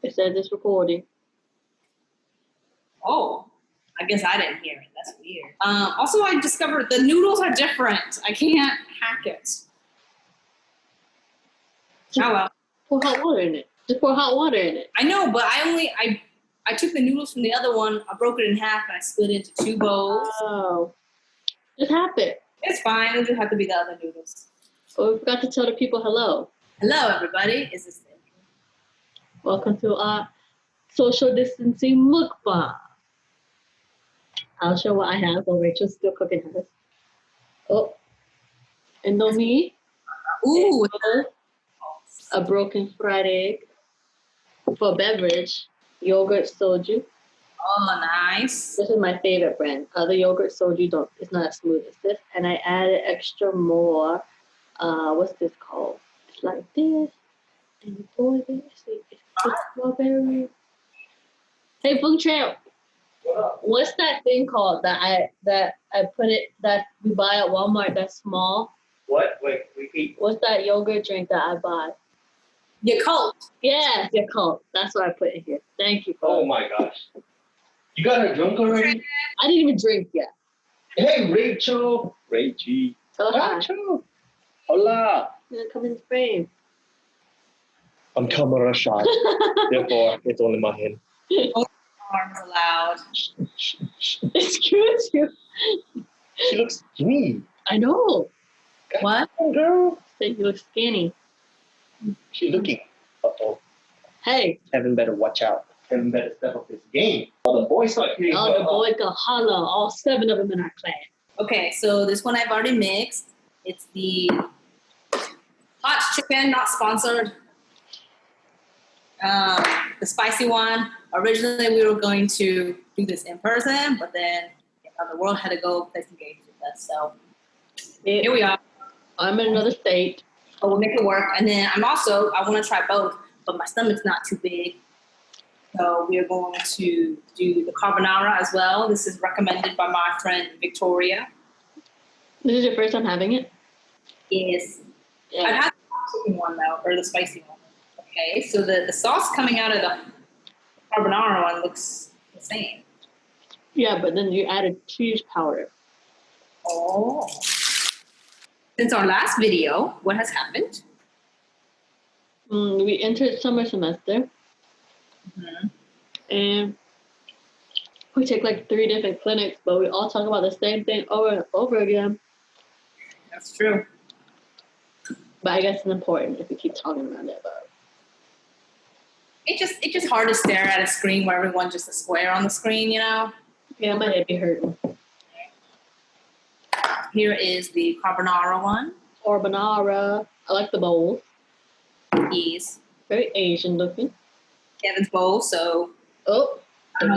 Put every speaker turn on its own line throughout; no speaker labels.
It says it's recording.
Oh, I guess I didn't hear it. That's weird. Also, I discovered the noodles are different. I can't hack it. Oh well.
Pour hot water in it. Just pour hot water in it.
I know, but I took the noodles from the other one, I broke it in half, and I split it into 2 bowls.
Oh. Just have it.
It's fine. It just have to be the other noodles.
Oh, we forgot to tell the people hello.
Hello, everybody. Is this thing?
Welcome to our social distancing mukbang. I'll show what I have while Rachel's still cooking hers. Oh. Indomie.
Ooh.
A broken fried egg. For beverage, yogurt soju.
Oh, nice.
This is my favorite brand. Other yogurt soju it's not as smooth as this. And I added extra more. What's this called? It's like this. And you pour it in. It's strawberry. Hey, Feng Trail. What's that thing called that I put it that we buy at Walmart that's small?
What? Wait, repeat.
What's that yogurt drink that I buy?
Yakult.
Yeah, Yakult. That's what I put in here. Thank you.
Oh my gosh. You got her drunk already?
I didn't even drink yet.
Hey, Rachel. Rachie.
Tell her hi.
Rachel. Hola.
Yeah, come in the frame.
I'm camera shy. Therefore, it's only my hand.
Arms allowed.
Excuse you.
She looks skinny.
I know.
What?
Girl.
Say you look skinny.
She's looking. Uh-oh.
Hey.
Kevin better watch out. Kevin better step up his game. All the boys start hitting.
All the boys go holla. All 7 of them in our class.
Okay, so this one I've already mixed. It's the hot chicken, not sponsored. The spicy one. Originally, we were going to do this in person, but then the world had to go play some games with us. So here we are.
I'm in another state.
But we'll make it work. And then I want to try both, but my stomach's not too big. So we are going to do the carbonara as well. This is recommended by my friend Victoria.
This is your first time having it?
Yes.
Yeah.
I've had the chicken one though, or the spicy one. Okay, so the sauce coming out of the carbonara one looks the same.
Yeah, but then you added cheese powder.
Oh. Since our last video, what has happened?
We entered summer semester.
Mm-hmm.
And we take like 3 different clinics, but we all talk about the same thing over and over again.
That's true.
But I guess it's important if we keep talking about it. But
It's just hard to stare at a screen where everyone's just a square on the screen, you know?
yeah, my head be hurting.
Here is the carbonara one.
Carbonara. I like the bowl.
Yes.
Very Asian looking.
Kevin's bowl, so.
Oh.
Okay.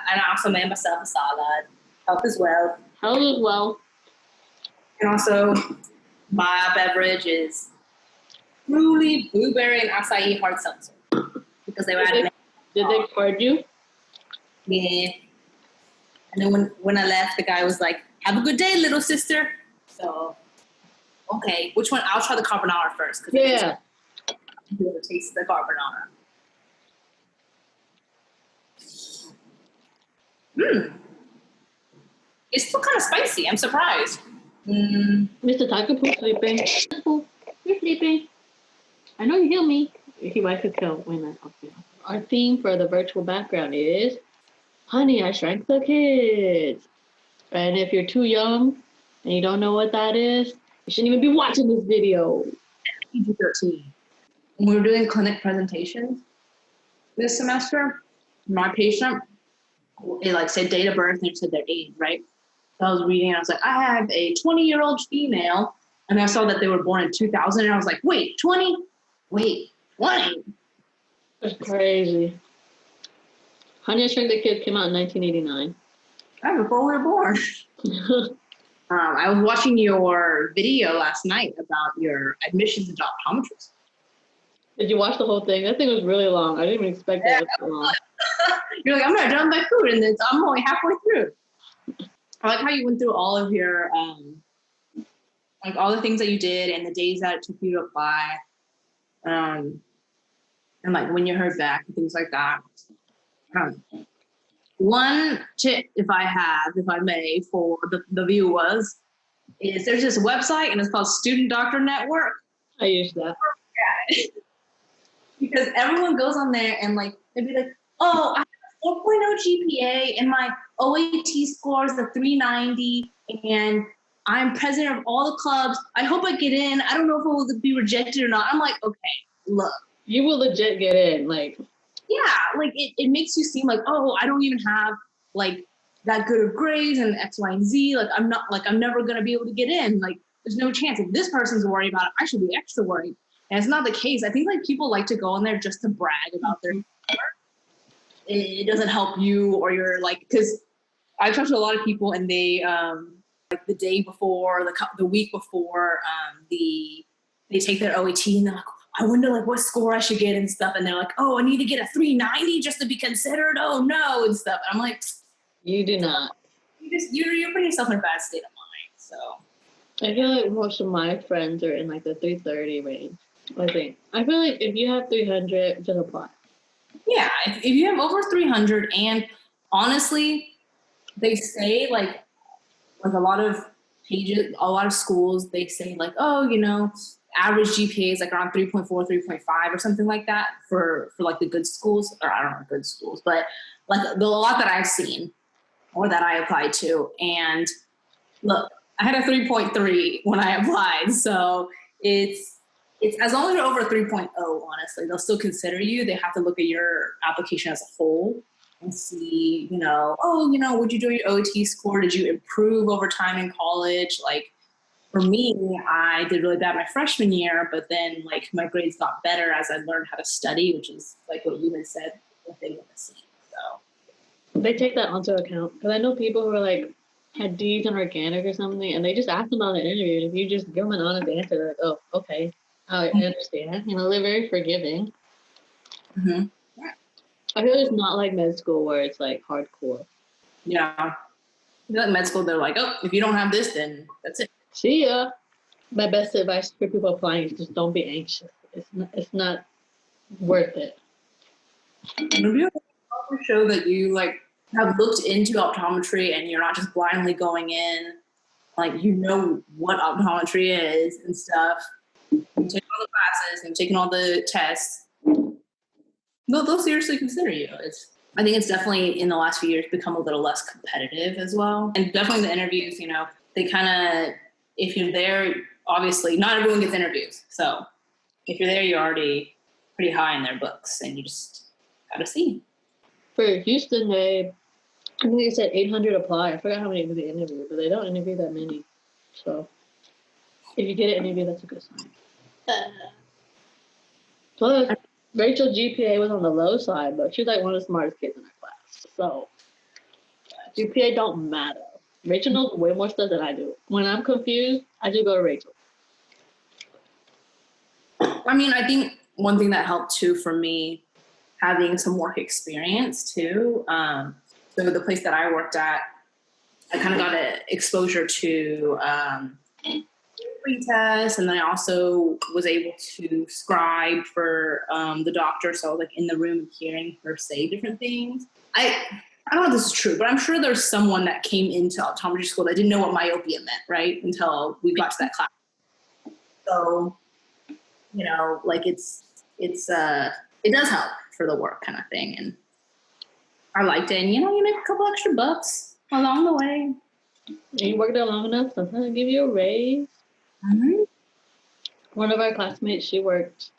And I also made myself a salad. Health as well.
Health as well.
And also, my beverage is truly blueberry and acai hard seltzer. Because they were
Did they card you?
Yeah. And then when I left, the guy was like, "Have a good day, little sister." So, okay. Which one? I'll try the carbonara first.
Yeah.
Be able to taste the carbonara. It's still kind of spicy. I'm surprised.
Mr. Takapu sleeping. You're sleeping. I know you hear me. He might could kill. Wait a minute. Okay. Our theme for the virtual background is Honey, I Shrank the Kids. And if you're too young and you don't know what that is, you shouldn't even be watching this video.
PG-13. When we were doing clinic presentations this semester, my patient, it like said date of birth and it said their age, right? So I was reading and I was like, I have a 20-year-old female. And I saw that they were born in 2000 and I was like, wait, 20? Wait, 20?
That's crazy. Honey, I Shrunk the Kids came out in 1989.
Right before we were born. I was watching your video last night about your admissions into optometrist.
Did you watch the whole thing? That thing was really long. I didn't even expect that it was long.
You're like, I'm not done my food, and I'm only halfway through. I like how you went through all of your, like all the things that you did and the days that it took you to apply. and like when you heard back and things like that. One tip, if I may, for the viewers, is there's this website and it's called Student Doctor Network.
I use that.
Because everyone goes on there and like they'd be like, oh, I have a 4.0 GPA and my OAT score is a 390 and I'm president of all the clubs. I hope I get in. I don't know if I will be rejected or not. I'm like, okay, look.
You will legit get in, like.
Yeah, like it makes you seem like, oh, I don't even have like that good of grades and X, Y, and Z. Like I'm never gonna be able to get in. Like there's no chance. If this person's worried about it, I should be extra worried. And it's not the case. I think like people like to go in there just to brag about their work. It doesn't help you or you're like, because I've talked to a lot of people and they like the day before, the week before, they take their OET and they're like, I wonder like what score I should get and stuff. And they're like, oh, I need to get a 390 just to be considered. Oh no, and stuff. And I'm like,
you do not.
You're putting yourself in a bad state of mind. So
I feel like most of my friends are in like the 330 range. I think. I feel like if you have 300, just apply.
Yeah, if you have over 300, and honestly, they say like a lot of pages, a lot of schools, they say like, oh, you know, average GPA is like around 3.4, 3.5 or something like that for like the good schools, or I don't know, good schools, but like a lot that I've seen or that I applied to. And look, I had a 3.3 when I applied. So it's as long as you're over 3.0, honestly, they'll still consider you. They have to look at your application as a whole and see, you know, oh, you know, would you do your OT score? Did you improve over time in college? Like, for me, I did really bad my freshman year, but then like my grades got better as I learned how to study, which is like what you had said, what they want to see. So
they take that onto account because I know people who are like had D's in organic or something, and they just ask them on the interview. And if you just give them an honest answer, they're like, oh, okay, I understand. You know, they're very forgiving.
Mm-hmm.
I feel it's not like med school where it's like hardcore.
Yeah, I feel like med school, they're like, oh, if you don't have this, then that's it.
See ya. My best advice for people applying is just don't be anxious. It's not worth it.
Maybe also show that you like have looked into optometry and you're not just blindly going in, like you know what optometry is and stuff. You take all the classes and taking all the tests. They'll seriously consider you. I think it's definitely in the last few years become a little less competitive as well. And definitely the interviews, you know, they kind of, if you're there, obviously not everyone gets interviews. So if you're there, you're already pretty high in their books and you just got to see.
For Houston, I think they said 800 apply. I forgot how many they interview, but they don't interview that many. So if you get an interview, that's a good sign. Plus, Rachel's GPA was on the low side, but she's like one of the smartest kids in her class. So GPA don't matter. Rachel knows way more stuff than I do. When I'm confused, I just go to Rachel.
I mean, I think one thing that helped too for me, having some work experience too. So the place that I worked at, I kind of got an exposure to pre-test, and then I also was able to scribe for the doctor. So like in the room hearing her say different things. I don't know if this is true, but I'm sure there's someone that came into optometry school that didn't know what myopia meant, right? Until we got to that class. So, you know, like it does help for the work kind of thing. And I liked it. And, you know, you make a couple extra bucks along the way.
You work there long enough, sometimes they give you a raise.
Mm-hmm.
One of our classmates, she worked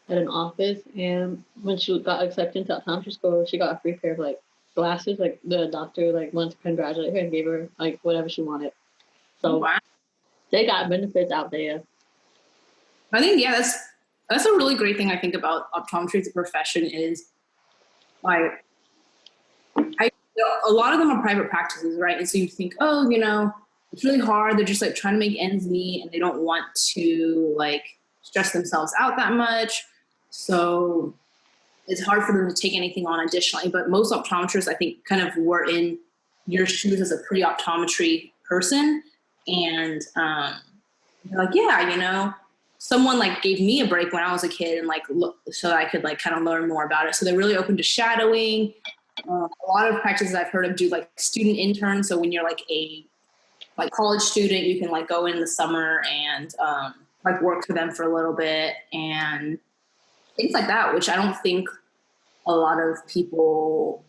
at an office, and when she got accepted to optometry school, she got a free pair of like glasses. Like the doctor like wanted to congratulate her and gave her like whatever she wanted. So
wow.
They got benefits out there.
I think that's a really great thing I think about optometry as a profession is like a lot of them are private practices, right? And so you think, oh, you know, it's really hard. They're just like trying to make ends meet and they don't want to like stress themselves out that much. So it's hard for them to take anything on additionally. But most optometrists, I think, kind of were in your shoes as a pre-optometry person. And they're like, yeah, you know, someone like gave me a break when I was a kid and like so I could like kind of learn more about it. So they're really open to shadowing. A lot of practices I've heard of do like student interns. So when you're like a college student, you can like go in the summer and like work for them for a little bit and things like that, which I don't think a lot of people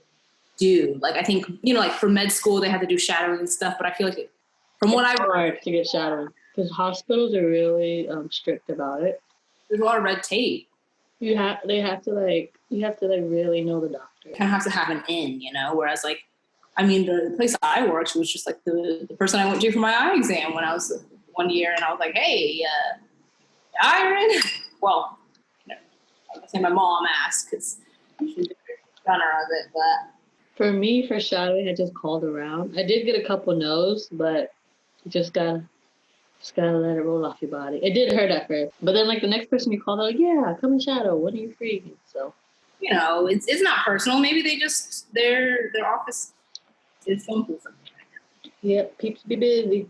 do. Like I think, like for med school, they have to do shadowing and stuff, but I feel like from what I've
hard to get shadowing because hospitals are really strict about it.
there's a lot of red tape.
You have to really know the doctor.
Kind of have to have an in, whereas like, I mean, the place I worked was just like the person I went to for my eye exam when I was 1 year, and I was like, hey, Iron. Well, I would say my mom asked because she's the runner of it, but.
For me, for shadowing, I just called around. I did get a couple no's, but you just gotta let it roll off your body. It did hurt at first, but then like the next person you call, they're like, yeah, come and shadow. When are you free? So,
it's not personal. Maybe they just their office is simple.
Yep, peeps be busy.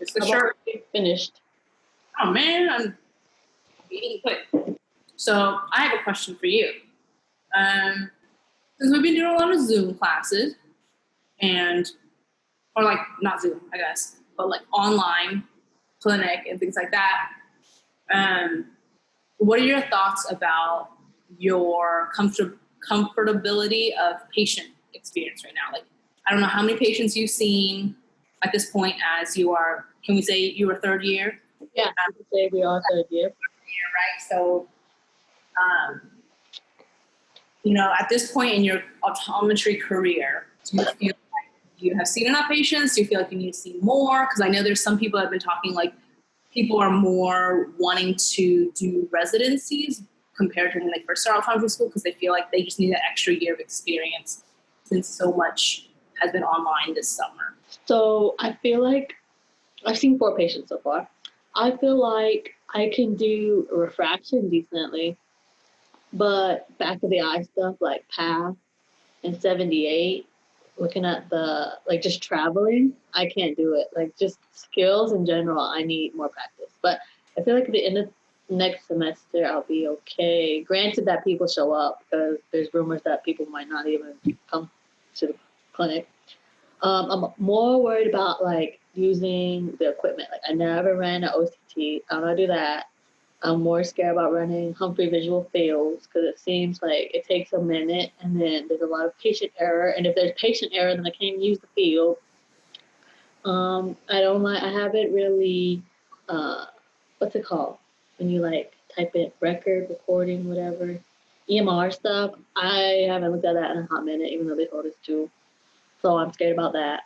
It's the shirt
finished.
Oh man, I'm eating quick. So I have a question for you. Because we've been doing a lot of Zoom classes or like not Zoom, I guess, but like online clinic and things like that. What are your thoughts about your comfortability of patient experience right now? Like, I don't know how many patients you've seen at this point as you are, can we say you were third year?
Yeah, I can say we are third year.
Right? So, at this point in your optometry career, do you feel like you have seen enough patients? Do you feel like you need to see more? Because I know there's some people that have been talking like people are more wanting to do residencies compared to when they first start optometry school because they feel like they just need that extra year of experience since so much has been online this summer.
So I feel like I've seen 4 patients so far. I feel like I can do refraction decently, but back of the eye stuff like PATH and 78, looking at the, like just traveling, I can't do it. Like just skills in general, I need more practice. But I feel like at the end of next semester, I'll be okay. Granted that people show up because there's rumors that people might not even come to the clinic. I'm more worried about like using the equipment. Like I never ran an OCT. I'm gonna do that. I'm more scared about running Humphrey visual fields because it seems like it takes a minute and then there's a lot of patient error. And if there's patient error, then I can't use the field. I haven't really, what's it called? When you like type in record, recording, whatever, EMR stuff. I haven't looked at that in a hot minute, even though they told us to. So I'm scared about that.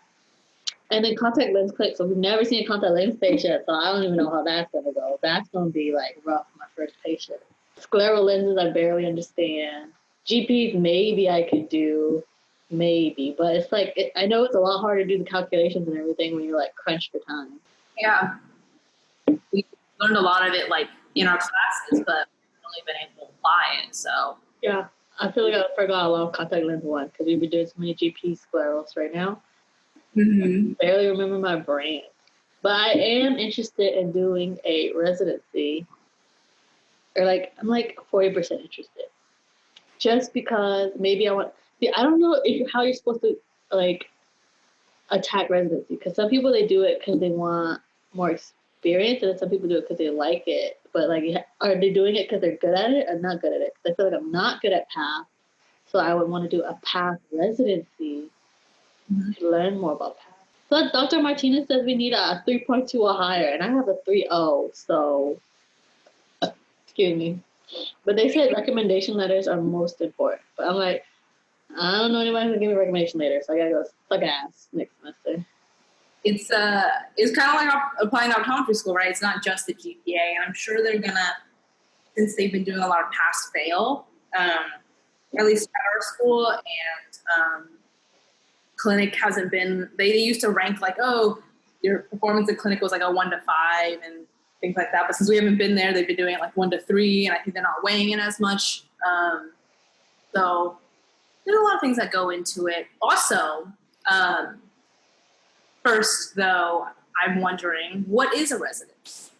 And then contact lens click. So we've never seen a contact lens patient, so I don't even know how that's gonna go. That's gonna be like rough, my first patient. Scleral lenses, I barely understand. GPs, maybe I could do, maybe, but it's like I know it's a lot harder to do the calculations and everything when you're like crunched for time.
Yeah, we learned a lot of it like in our classes, but we've only been able to apply it. So
yeah, I feel like I forgot a lot of contact lens one because we've been doing so many GP sclerals right now.
Mm-hmm.
Barely remember my brand, but I am interested in doing a residency, or like I'm like 40% interested, just because maybe I want. See, I don't know how you're supposed to like attack residency because some people they do it because they want more experience, and then some people do it because they like it. But like, are they doing it because they're good at it or not good at it? Because I feel like I'm not good at PATH, so I would want to do a PATH residency. To learn more about PATH. But Dr. Martinez says we need a 3.2 or higher, and I have a 3.0, so excuse me. But they said recommendation letters are most important. But I'm like, I don't know anybody who's gonna give me a recommendation letter, so I gotta go suck ass next semester.
It's kind of like applying to optometry school, right? It's not just the GPA, and I'm sure they're gonna, since they've been doing a lot of pass fail, at least at our school, and clinic hasn't been, they used to rank like, oh, your performance in clinic was like a 1 to 5 and things like that. But since we haven't been there, they've been doing it like 1 to 3, and I think they're not weighing in as much. So there's a lot of things that go into it. Also, first though, I'm wondering, what is a residence?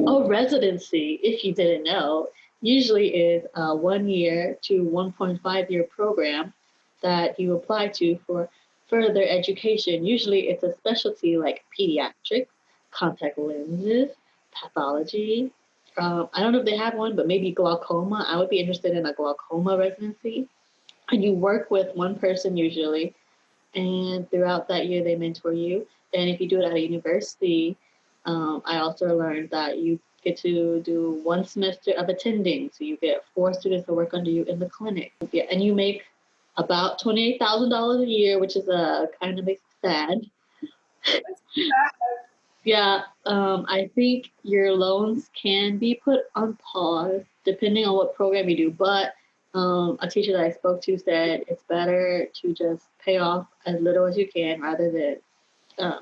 Oh, residency, if you didn't know, usually is a 1 year to 1.5 year program that you apply to for further education. Usually it's a specialty like pediatrics, contact lenses, pathology. I don't know if they have one, but maybe glaucoma. I would be interested in a glaucoma residency. And you work with one person usually, and throughout that year they mentor you. And if you do it at a university, I also learned that you get to do 1 semester of attending. So you get 4 students to work under you in the clinic. Yeah, and you make about $28,000 a year, which is kind of makes me sad. Yeah, I think your loans can be put on pause depending on what program you do. But a teacher that I spoke to said it's better to just pay off as little as you can rather than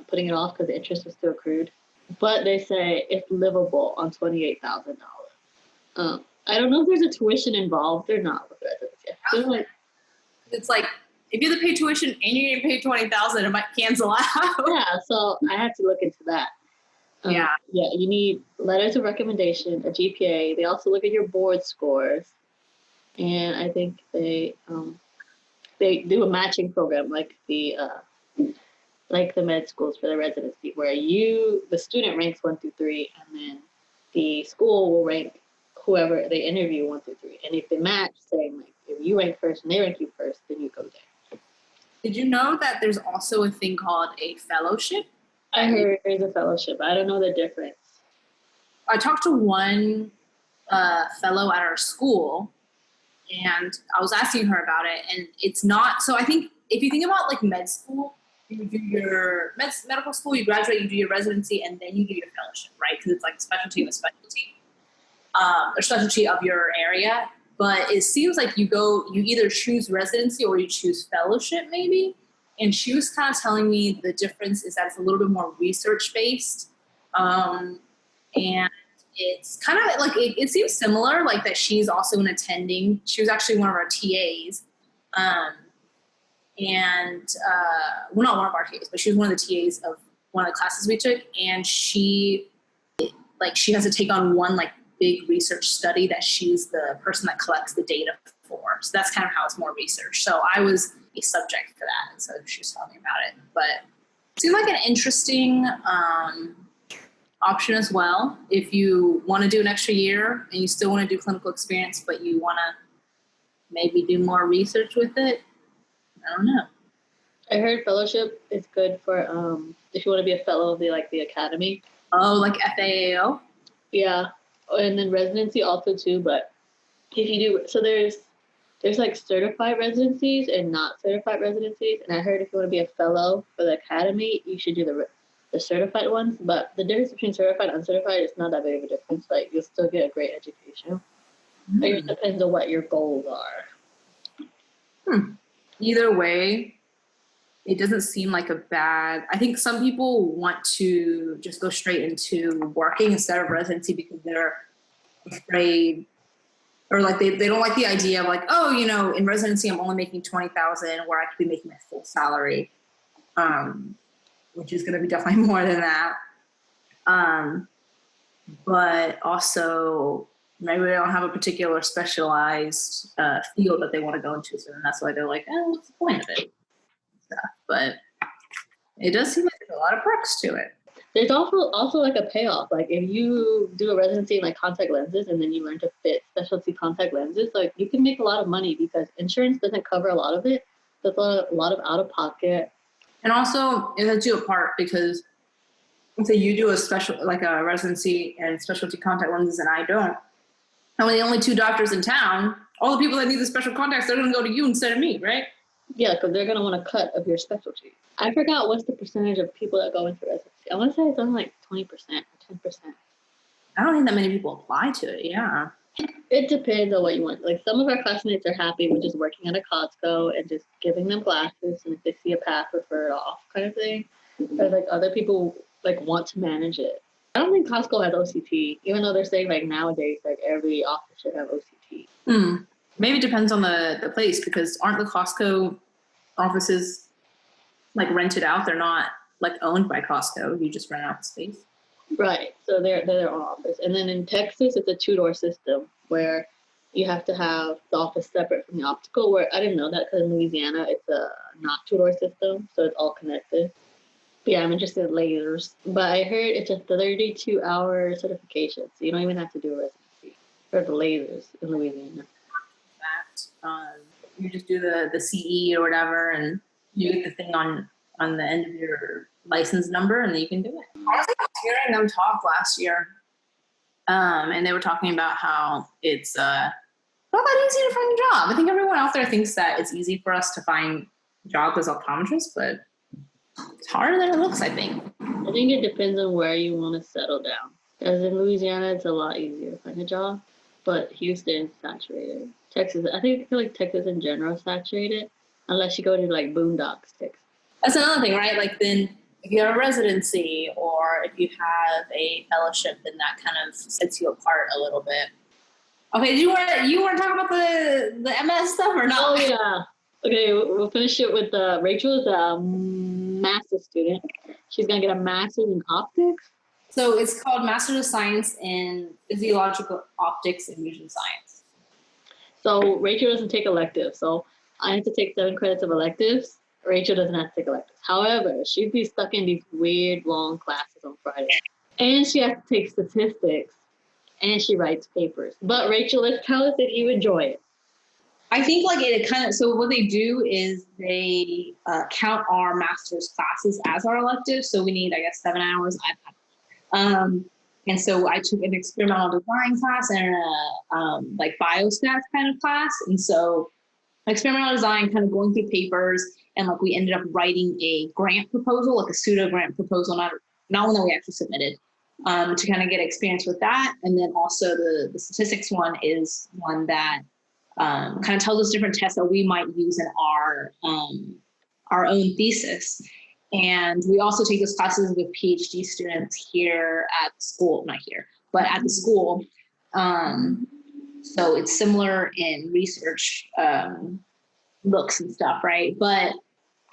putting it off because the interest was still accrued. But they say it's livable on $28,000. I don't know if there's a tuition involved or not with residency. I feel like
It's like if you have to pay tuition and you didn't pay 20,000, it might cancel out.
yeah, so I had to look into that. Yeah, you need letters of recommendation, a GPA. They also look at your board scores, and I think they do a matching program like the med schools for the residency, where the student ranks 1 through 3, and then the school will rank whoever they interview 1 through 3. And if they match, saying like if you rank first and they rank you first, then you go there.
Did you know that there's also a thing called a fellowship?
I heard there's a fellowship. I don't know the difference.
I talked to one fellow at our school, and I was asking her about it, and it's not. So I think if you think about like med school, you do your medical school, you graduate, you do your residency, and then you do your fellowship, right? Because it's like specialty of a specialty, or specialty of your area. But it seems like you either choose residency or you choose fellowship, maybe. And she was kind of telling me the difference is that it's a little bit more research-based. And it's kind of like, it seems similar, like that she's also an attending. She was actually one of our TAs. Well, not one of our TAs, but she was one of the TAs of one of the classes we took. And she has to take on one like big research study that she's the person that collects the data for. So that's kind of how it's more research. So I was a subject for that, and so she was telling me about it. But it seemed like an interesting option as well. If you want to do an extra year and you still want to do clinical experience, but you want to maybe do more research with it, I don't know.
I heard fellowship is good for if you want to be a fellow of the academy.
Oh, like FAAO?
Yeah, and then residency also too. But if you do, so there's like certified residencies and not certified residencies. And I heard if you want to be a fellow for the academy, you should do the certified ones. But the difference between certified and uncertified is not that big of a difference. Like you'll still get a great education. It just depends on what your goals are.
Either way, it doesn't seem like a bad. I think some people want to just go straight into working instead of residency because they're afraid. Or like they don't like the idea of like, oh, in residency I'm only making $20,000 where I could be making my full salary, which is going to be definitely more than that. But also maybe they don't have a particular specialized field that they want to go into, so then that's why they're like, what's the point of it? But it does seem like there's a lot of perks to it.
There's also like a payoff. Like if you do a residency in like contact lenses and then you learn to fit specialty contact lenses, like you can make a lot of money because insurance doesn't cover a lot of it. There's a lot of out of pocket.
And also it sets you apart because let's say you do a residency and specialty contact lenses and I don't. And we're the only 2 doctors in town, all the people that need the special contacts, they're going to go to you instead of me, right?
Yeah, because they're going to want a cut of your specialty. I forgot what's the percentage of people that go into residency. I want to say it's only like 20% or 10%.
I don't think that many people apply to it, yeah.
It depends on what you want. Like some of our classmates are happy with just working at a Costco and just giving them glasses, and if they see a path, refer it off kind of thing. But like other people like want to manage it. I don't think Costco has OCT, even though they're saying like nowadays like every office should have OCT.
Maybe it depends on the place because aren't the Costco offices like rented out? They're not like owned by Costco. You just rent out the space.
Right. So they're their own office. And then in Texas, it's a two-door system where you have to have the office separate from the optical. Where I didn't know that because in Louisiana, it's a not two-door system, so it's all connected. But yeah, I'm interested in lasers. But I heard it's a 32-hour certification, so you don't even have to do a residency for the lasers in Louisiana.
You just do the CE or whatever, and you get the thing on the end of your license number, and then you can do it. Honestly, I was hearing them talk last year, and they were talking about how it's not that easy to find a job. I think everyone out there thinks that it's easy for us to find jobs as optometrists, but it's harder than it looks, I think.
I think it depends on where you want to settle down. Because in Louisiana, it's a lot easier to find a job, but Houston's saturated. Texas, I feel like Texas in general is saturated, unless you go to like Boondocks, Texas.
That's another thing, right? Like then if you have a residency or if you have a fellowship, then that kind of sets you apart a little bit. Okay, you want to talk about the MS stuff or not?
Oh yeah. Okay, we'll finish it with Rachel is a master's student. She's gonna get a master's in optics.
So it's called Master's of Science in Physiological Optics and Vision Science.
So Rachel doesn't take electives. So I have to take 7 credits of electives. Rachel doesn't have to take electives. However, she'd be stuck in these weird long classes on Friday. And she has to take statistics. And she writes papers. But Rachel, let's tell us if you enjoy it.
I think like it kind of, so what they do is they count our master's classes as our electives. So we need, I guess, 7 hours. And so I took an experimental design class and a like biostats kind of class. And so experimental design, kind of going through papers, and like we ended up writing a grant proposal, like a pseudo grant proposal, not one that we actually submitted, to kind of get experience with that. And then also the statistics one is one that kind of tells us different tests that we might use in our own thesis. And we also take those classes with PhD students here at school, not here, but at the school. So it's similar in research looks and stuff, right? But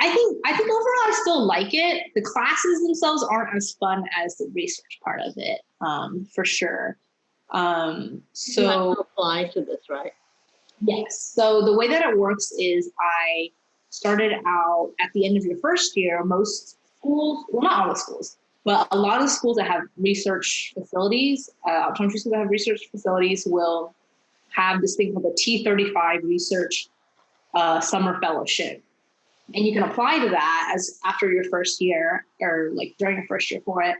I think overall I still like it. The classes themselves aren't as fun as the research part of it, for sure.
You have to apply to this, right?
Yes. So the way that it works is I started out at the end of your first year. Most schools, well, not all the schools, but a lot of schools that have research facilities, optometry schools that have research facilities will have this thing called the T35 research summer fellowship. And you can apply to that as after your first year or like during your first year for it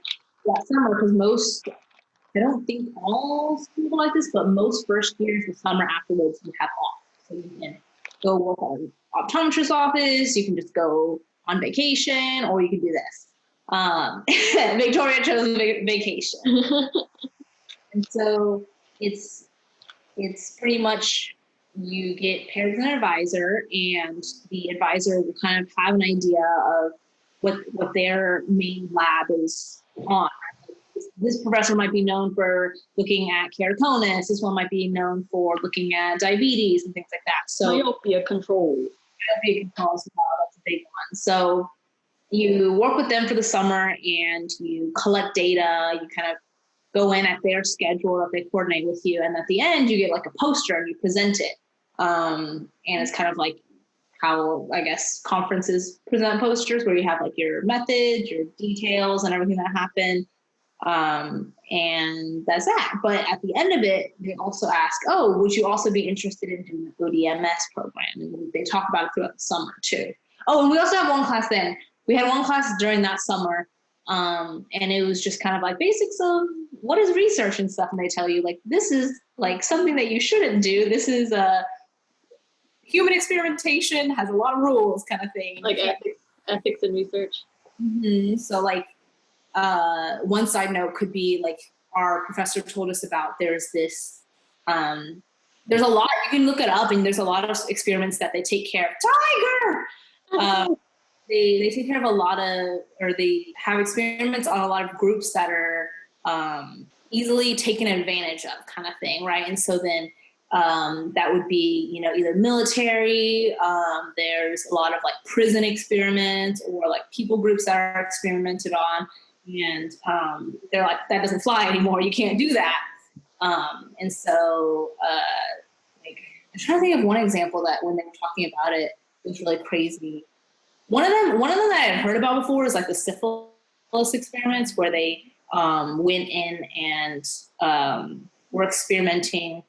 that summer, because most, I don't think all schools are like this, but most first years, the summer afterwards, you have off. So you can go work on optometrist's office, you can just go on vacation, or you can do this. Victoria chose vacation. And so it's pretty much you get paired with an advisor, and the advisor will kind of have an idea of what their main lab is on. This professor might be known for looking at keratoconus. This one might be known for looking at diabetes and things like that. So
myopia control.
Myopia control is that's a big one. So you work with them for the summer and you collect data. You kind of go in at their schedule that they coordinate with you. And at the end, you get like a poster and you present it. And it's kind of like how, I guess, conferences present posters where you have like your methods, your details, and everything that happened. And that's that. But at the end of it, they also ask, oh, would you also be interested in doing the ODMS program? And they talk about it throughout the summer too. Oh, and we also have one class then. We had one class during that summer. And it was just kind of like basics of what is research and stuff. And they tell you like, this is like something that you shouldn't do. This is human experimentation, has a lot of rules kind of thing.
Like ethics in research.
Mm-hmm. So like, one side note could be like our professor told us about there's this, there's a lot, you can look it up, and there's a lot of experiments that they take care of. Tiger! They take care of a lot of, or they have experiments on a lot of groups that are easily taken advantage of kind of thing, right? And so then that would be, you know, either military, there's a lot of like prison experiments or like people groups that are experimented on. And they're like, that doesn't fly anymore. You can't do that. And so, like, I'm trying to think of one example that when they were talking about it, it was really crazy. One of them that I had heard about before is like the syphilis experiments, where they went in and were experimenting.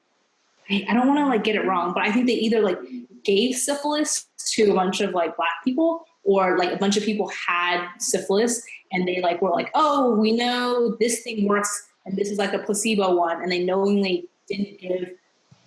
I don't want to like get it wrong, but I think they either like gave syphilis to a bunch of like Black people, or like a bunch of people had syphilis and they like were like, oh, we know this thing works and this is like a placebo one, and they knowingly didn't give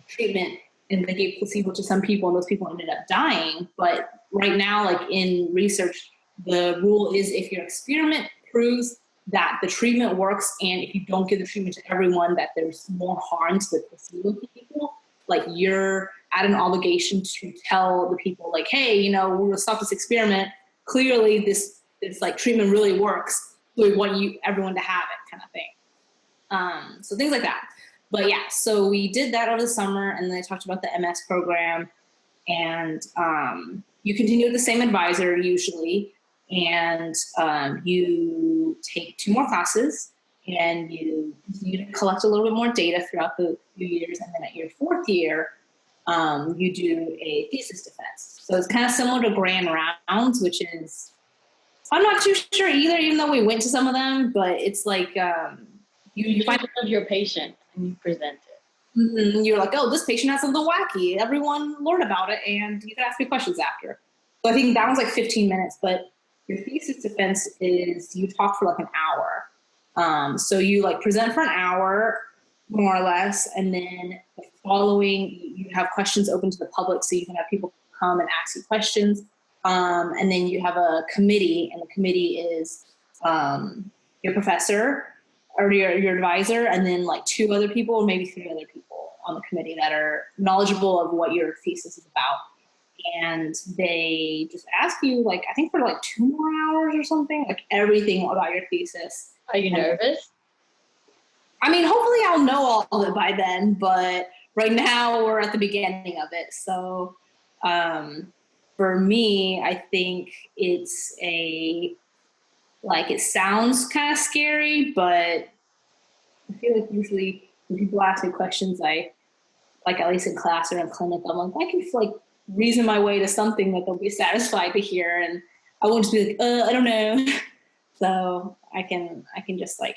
treatment and they gave placebo to some people and those people ended up dying. But right now, like in research, the rule is if your experiment proves that the treatment works, and if you don't give the treatment to everyone, that there's more harm to the placebo people, like you're at an obligation to tell the people like, hey, you know, we're gonna stop this experiment. Clearly this like treatment really works. So we want everyone to have it, kind of thing. So things like that. But yeah, so we did that over the summer, and then I talked about the MS program, and you continue with the same advisor usually, and you take 2 more classes, and you collect a little bit more data throughout the few years, and then at your 4th year, you do a thesis defense. So it's kind of similar to grand rounds, which is, I'm not too sure either, even though we went to some of them, but it's like you find
one of your patients and you present it.
Mm-hmm. You're like, oh, this patient has something wacky. Everyone learn about it, and you can ask me questions after. So I think that one's like 15 minutes, but your thesis defense is you talk for like an hour. So you like present for an hour, more or less, and then the following, you have questions open to the public, so you can have people come and ask you questions. And then you have a committee, and the committee is your professor, or your advisor, and then like 2 other people, or maybe 3 other people on the committee that are knowledgeable of what your thesis is about. And they just ask you, like, I think for like 2 more hours or something, like everything about your thesis.
Are you nervous?
I mean, hopefully I'll know all of it by then, but right now we're at the beginning of it. So for me, I think it's like it sounds kind of scary, but I feel like usually when people ask me questions, I, like at least in class or in clinic, I'm like, I can like reason my way to something that they'll be satisfied to hear, and I won't just be like, I don't know. So I can just like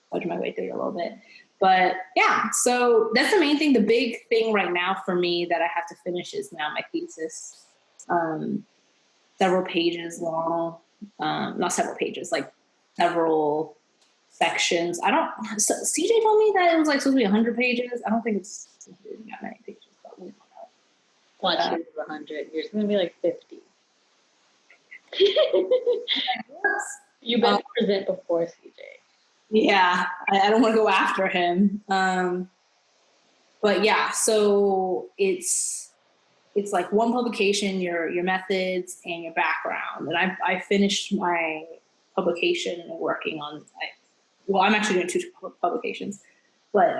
fudge my way through it a little bit. But yeah, so that's the main thing. The big thing right now for me that I have to finish is now my thesis. Several pages long. Not several pages, like several sections. CJ told me that it was like supposed to be 100 pages. I don't think it's that many pages, but we don't know.
Watch it 100. Yours is going to be like 50. You better present before CJ.
Yeah, I don't want to go after him. But yeah, so it's like one publication, your methods, and your background. And I finished my publication and working on, I'm actually doing 2 publications. But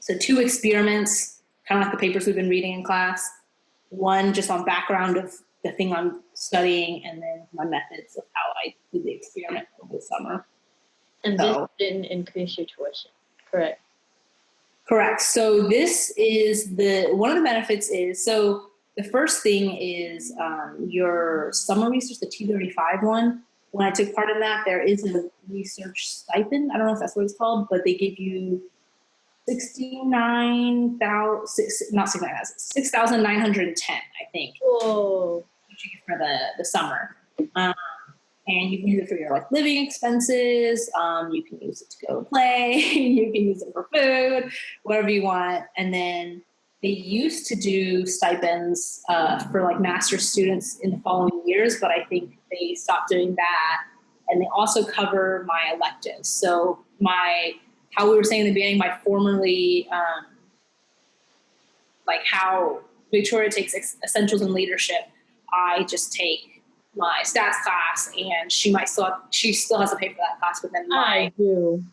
so 2 experiments, kind of like the papers we've been reading in class. One just on background of the thing I'm studying, and then my methods of how I did the experiment over the summer.
And this didn't increase your tuition, correct?
Correct. So this is one of the benefits is, so the first thing is your summer research, the T35 one. When I took part in that, there is a research stipend. I don't know if that's what it's called, but they give you $6,910, I think.
Whoa.
For the summer. And you can use it for your like living expenses. You can use it to go play. You can use it for food, whatever you want. And then they used to do stipends for like master's students in the following years, but I think they stopped doing that. And they also cover my electives. So how we were saying in the beginning, my formerly, like how Victoria takes essentials in leadership, I just take my stats class, and she still has to pay for that class, but then
I do.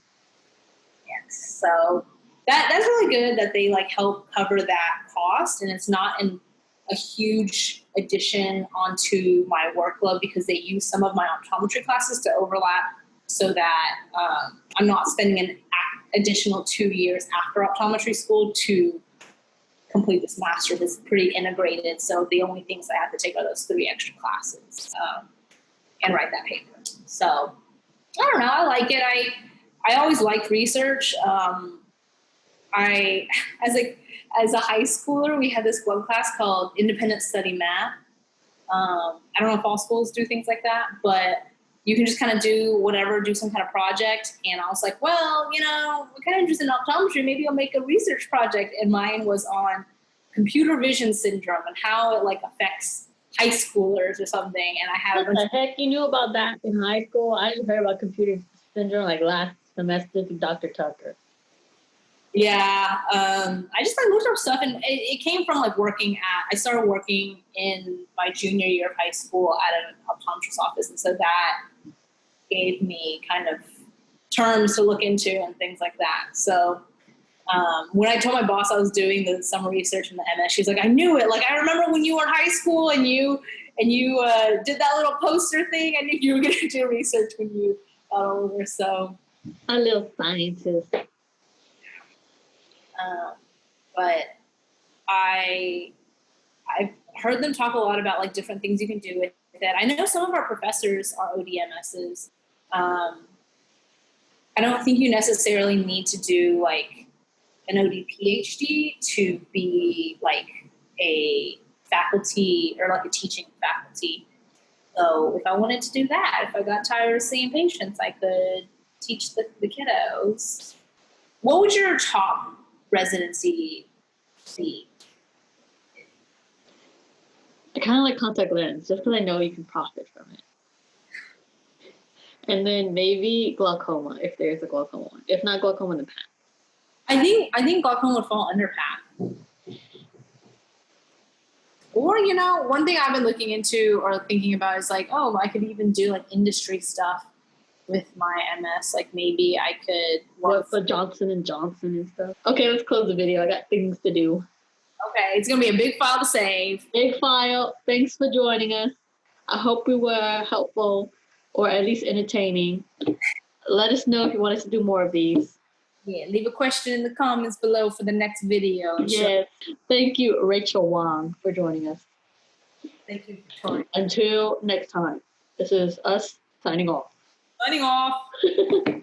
Yes. So that's really good that they like help cover that cost, and it's not a huge addition onto my workload because they use some of my optometry classes to overlap so that I'm not spending an additional 2 years after optometry school to complete this master's. It's pretty integrated, so the only things I have to take are those 3 extra classes and write that paper. So I don't know, I like it. I always liked research. As a high schooler, we had this one class called Independent Study Math. I don't know if all schools do things like that, but you can just kind of do whatever, do some kind of project. And I was like, well, you know, I'm kind of interested in optometry. Maybe I'll make a research project. And mine was on computer vision syndrome and how it like affects high schoolers or something. And I had
What the heck? You knew about that in high school? I just heard about computer syndrome like last semester through Dr. Tucker.
Yeah, I just like looked up stuff, and it came from like I started working in my junior year of high school at an optometrist office, and so that gave me kind of terms to look into and things like that. So when I told my boss I was doing the summer research in the MS, she's like, I knew it. Like, I remember when you were in high school and you did that little poster thing. I knew you were going to do research when you got older. So
A little scientist.
But I've heard them talk a lot about like different things you can do with it. I know some of our professors are ODMSs. I don't think you necessarily need to do like an OD PhD to be like a faculty or like a teaching faculty. So if I wanted to do that, if I got tired of seeing patients, I could teach the kiddos. What would your top residency be?
I kind of like contact lens just because I know you can profit from it. And then maybe glaucoma if there's a glaucoma one. If not glaucoma, then PAP.
I think glaucoma would fall under PAP. Or, you know, one thing I've been looking into or thinking about is like, oh, I could even do like industry stuff with my MS. Like maybe I could
work for Johnson & Johnson and stuff. Okay, let's close the video. I got things to do.
Okay, it's going to be a big file to save.
Big file. Thanks for joining us. I hope we were helpful or at least entertaining. Let us know if you want us to do more of these.
Yeah, leave a question in the comments below for the next video.
Yes. Thank you, Rachel Wong, for joining us.
Thank you, Victoria.
Until next time, this is us signing off.
Signing off.